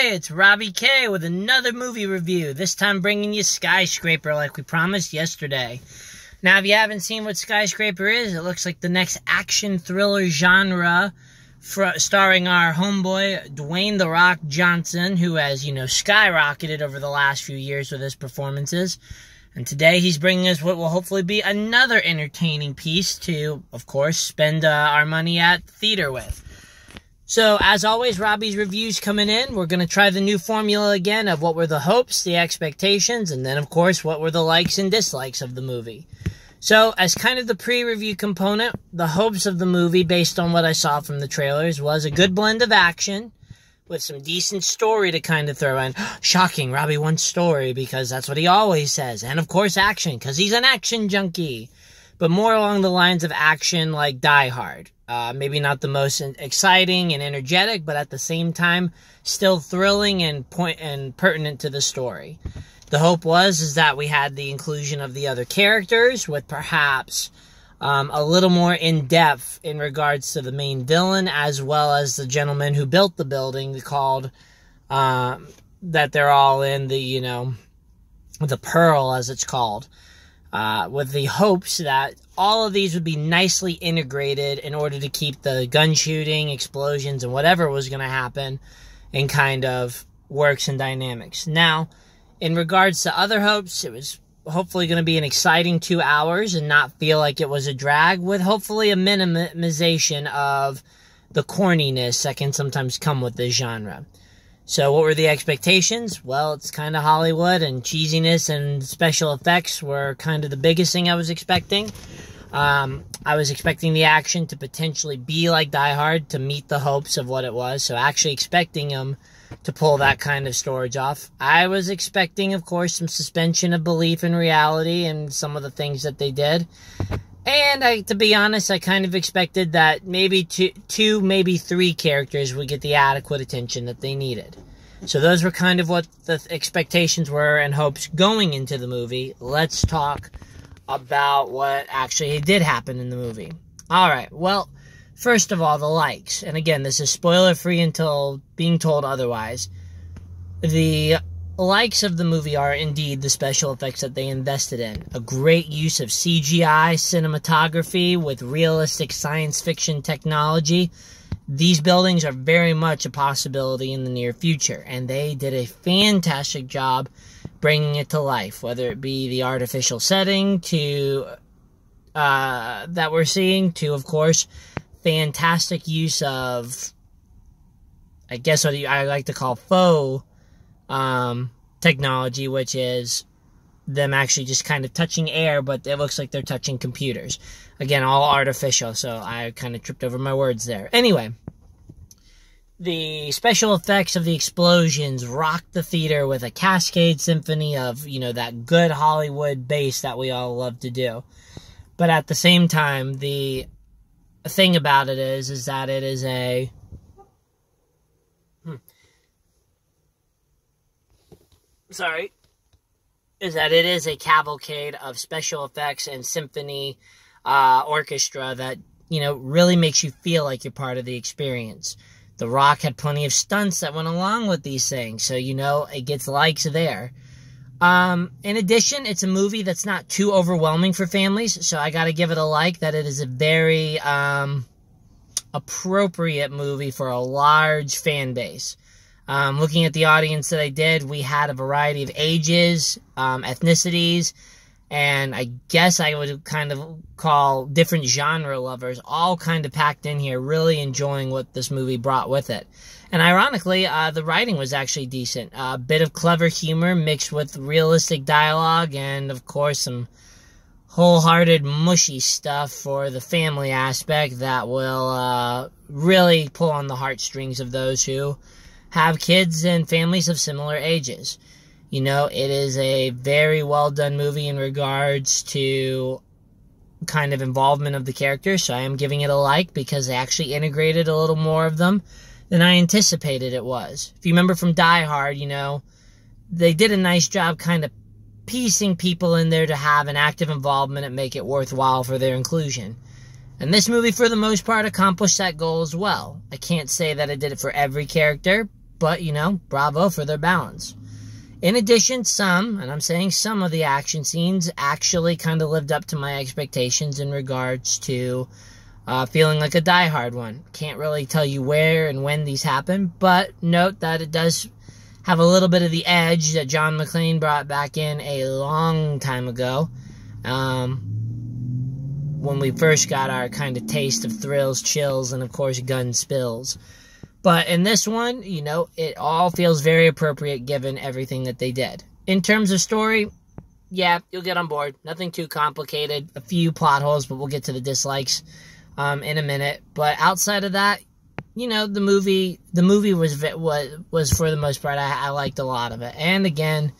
Hey, it's Robbie K with another movie review, this time bringing you Skyscraper like we promised yesterday. Now, if you haven't seen what Skyscraper is, it looks like the next action thriller genre starring our homeboy, Dwayne "The Rock" Johnson, who has, skyrocketed over the last few years with his performances. And today he's bringing us what will hopefully be another entertaining piece to, of course, spend our money at the theater with. So, as always, Robbie's reviews coming in. We're going to try the new formula again of what were the hopes, the expectations, and then, of course, what were the likes and dislikes of the movie. So, as kind of the pre-review component, the hopes of the movie, based on what I saw from the trailers, was a good blend of action with some decent story to kind of throw in. Shocking, Robbie wants story, because that's what he always says. And, of course, action, because he's an action junkie. But more along the lines of action like Die Hard. Maybe not the most exciting and energetic, but at the same time, still thrilling and pertinent to the story. The hope is that we had the inclusion of the other characters with perhaps a little more in-depth in regards to the main villain, as well as the gentleman who built the building called, that they're all in the, the Pearl, as it's called. With the hopes that all of these would be nicely integrated in order to keep the gun shooting, explosions, and whatever was going to happen in kind of works and dynamics. Now, in regards to other hopes, it was hopefully going to be an exciting 2 hours and not feel like it was a drag, with hopefully a minimization of the corniness that can sometimes come with this genre. So what were the expectations? Well, it's kind of Hollywood, and cheesiness and special effects were kind of the biggest thing I was expecting. I was expecting the action to potentially be like Die Hard to meet the hopes of what it was. So actually expecting them to pull that kind of storage off. I was expecting, of course, some suspension of belief in reality and some of the things that they did. And to be honest, I kind of expected that maybe two, maybe three characters would get the adequate attention that they needed. So those were kind of what the expectations were and hopes going into the movie. Let's talk about what actually did happen in the movie. Alright, well, first of all, the likes. And again, this is spoiler-free until being told otherwise. The likes of the movie are indeed the special effects that they invested in. A great use of CGI cinematography with realistic science fiction technology. These buildings are very much a possibility in the near future, and they did a fantastic job bringing it to life, whether it be the artificial setting to that we're seeing, to, of course, fantastic use of, I guess what I like to call faux technology, which is them actually just kind of touching air, but it looks like they're touching computers. Again, all artificial, so I kind of tripped over my words there. Anyway, the special effects of the explosions rocked the theater with a cascade symphony of, that good Hollywood bass that we all love to do. But at the same time, the thing about it is that it is a... is that it is a cavalcade of special effects and symphony orchestra that, really makes you feel like you're part of the experience. The Rock had plenty of stunts that went along with these things, so, it gets likes there. In addition, it's a movie that's not too overwhelming for families, so I gotta give it a like, that it is a very appropriate movie for a large fan base. Looking at the audience that I did, we had a variety of ages, ethnicities, and I guess I would kind of call different genre lovers, all kind of packed in here, really enjoying what this movie brought with it. And ironically, the writing was actually decent. A bit of clever humor mixed with realistic dialogue, and of course some wholehearted mushy stuff for the family aspect that will really pull on the heartstrings of those who have kids and families of similar ages. It is a very well done movie in regards to kind of involvement of the characters, so I am giving it a like because they actually integrated a little more of them than I anticipated it was. If you remember from Die Hard, they did a nice job kind of piecing people in there to have an active involvement and make it worthwhile for their inclusion. And this movie, for the most part, accomplished that goal as well. I can't say that it did it for every character, but, you know, bravo for their balance. In addition, some, and I'm saying some of the action scenes actually kind of lived up to my expectations in regards to feeling like a Die Hard one. Can't really tell you where and when these happen, but note that it does have a little bit of the edge that John McClane brought back in a long time ago, when we first got our kind of taste of thrills, chills, and of course gun spills. But in this one, you know, it all feels very appropriate given everything that they did. In terms of story, yeah, you'll get on board. Nothing too complicated. A few plot holes, but we'll get to the dislikes in a minute. But outside of that, you know, the movie was for the most part, I liked a lot of it. And again,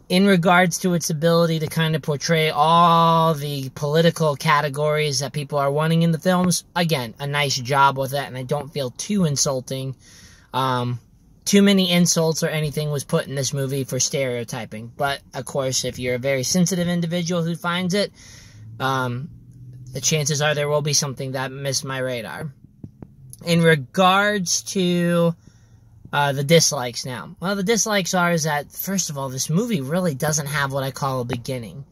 in regards to its ability to kind of portray all the political categories that people are wanting in the films, again, a nice job with it, and I don't feel too insulting. Too many insults or anything was put in this movie for stereotyping. But, of course, if you're a very sensitive individual who finds it, the chances are there will be something that missed my radar. In regards to the dislikes now. Well, the dislikes is that, first of all, this movie really doesn't have what I call a beginning.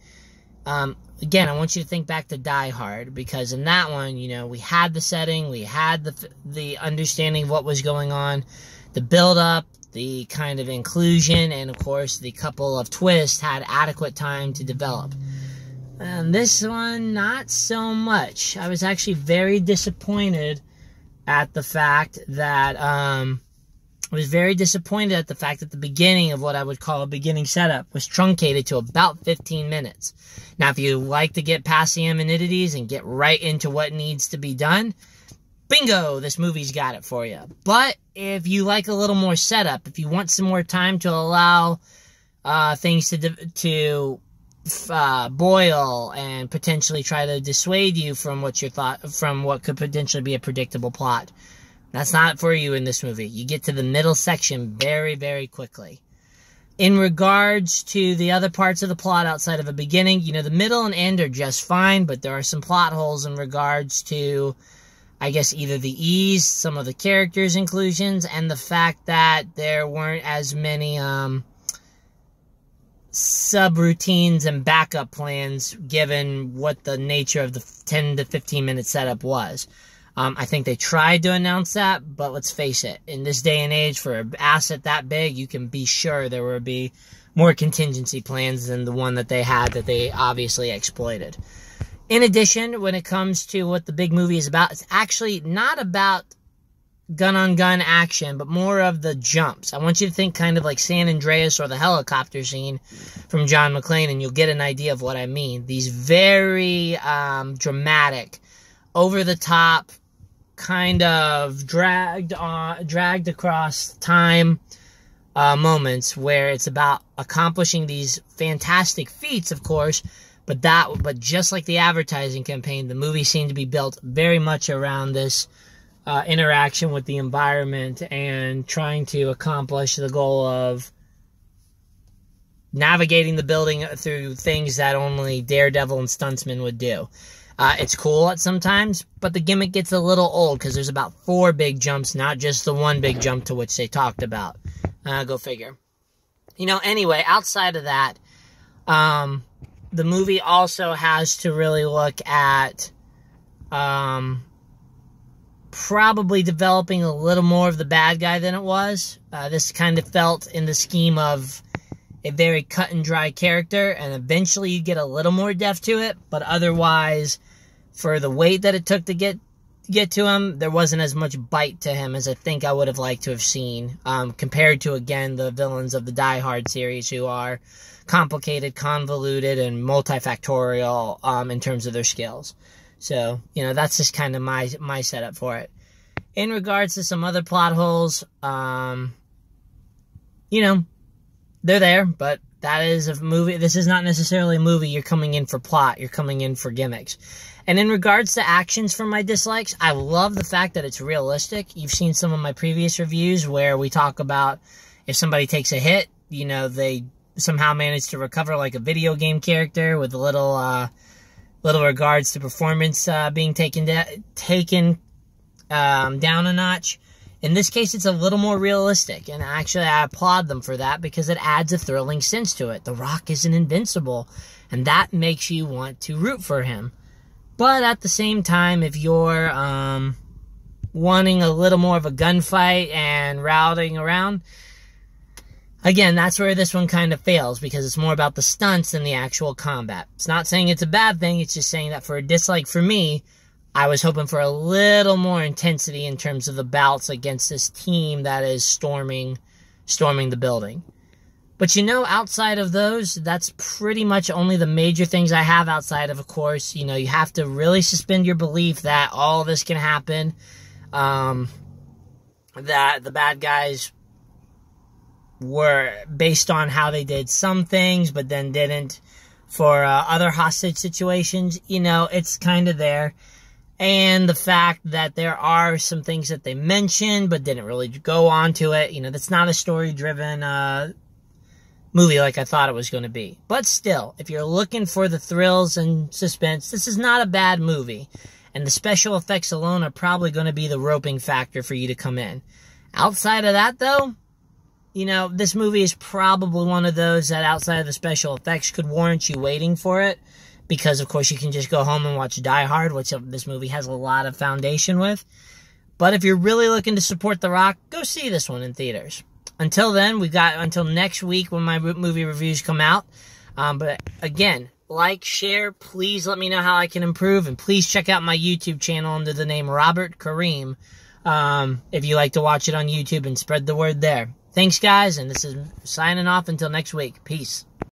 Again, I want you to think back to Die Hard, because in that one, you know, we had the setting, we had the understanding of what was going on, the build-up, the kind of inclusion, and, of course, the couple of twists had adequate time to develop. And this one, not so much. I was actually very disappointed at the fact that, the beginning of what I would call a beginning setup was truncated to about 15 minutes. Now, if you like to get past the amenities and get right into what needs to be done, bingo, this movie's got it for you. But if you like a little more setup, if you want some more time to allow things to boil and potentially try to dissuade you from what could potentially be a predictable plot, that's not for you in this movie. You get to the middle section very, very quickly. In regards to the other parts of the plot outside of a beginning, you know, the middle and end are just fine, but there are some plot holes in regards to, I guess, either the ease, some of the characters' inclusions, and the fact that there weren't as many subroutines and backup plans given what the nature of the 10 to 15 minute setup was. I think they tried to announce that, but let's face it, in this day and age, for an asset that big, you can be sure there will be more contingency plans than the one that they had that they obviously exploited. In addition, when it comes to what the big movie is about, it's actually not about gun-on-gun action, but more of the jumps. I want you to think kind of like San Andreas or the helicopter scene from John McClane, and you'll get an idea of what I mean. These very dramatic, over-the-top, kind of dragged across time moments where it's about accomplishing these fantastic feats, of course, but just like the advertising campaign, the movie seemed to be built very much around this interaction with the environment and trying to accomplish the goal of navigating the building through things that only Daredevil and stuntsmen would do. It's cool at sometimes, but the gimmick gets a little old because there's about 4 big jumps, not just the one big jump to which they talked about. Go figure. You know, anyway, outside of that, the movie also has to really look at probably developing a little more of the bad guy than it was. This kind of felt in the scheme of a very cut and dry character, and eventually you get a little more depth to it, but otherwise, for the wait that it took to get to him, there wasn't as much bite to him as I think I would have liked to have seen, compared to, again, the villains of the Die Hard series, who are complicated, convoluted, and multifactorial in terms of their skills. So, you know, that's just kind of my setup for it. In regards to some other plot holes, you know, they're there, but that is a movie. This is not necessarily a movie you're coming in for plot. You're coming in for gimmicks. And in regards to actions for my dislikes, I love the fact that it's realistic. You've seen some of my previous reviews where we talk about if somebody takes a hit, you know, they somehow manage to recover like a video game character with a little regards to performance being taken down a notch. In this case, it's a little more realistic, and actually I applaud them for that because it adds a thrilling sense to it. The Rock isn't invincible, and that makes you want to root for him. But at the same time, if you're wanting a little more of a gunfight and routing around, again, that's where this one kind of fails, because it's more about the stunts than the actual combat. It's not saying it's a bad thing, it's just saying that for a dislike for me, I was hoping for a little more intensity in terms of the bouts against this team that is storming the building. But you know, outside of those, that's pretty much only the major things I have outside of course, you know, you have to really suspend your belief that all this can happen, that the bad guys were based on how they did some things, but then didn't for other hostage situations. You know, it's kind of there. And the fact that there are some things that they mentioned, but didn't really go on to it. You know, that's not a story-driven movie like I thought it was going to be. But still, if you're looking for the thrills and suspense, this is not a bad movie. And the special effects alone are probably going to be the roping factor for you to come in. Outside of that, though, you know, this movie is probably one of those that outside of the special effects could warrant you waiting for it. Because, of course, you can just go home and watch Die Hard, which this movie has a lot of foundation with. But if you're really looking to support The Rock, go see this one in theaters. Until then, we've got until next week when my movie reviews come out. But, again, like, share, please let me know how I can improve. And please check out my YouTube channel under the name Robert Kareem. If you like to watch it on YouTube and spread the word there. Thanks, guys, and this is signing off until next week. Peace.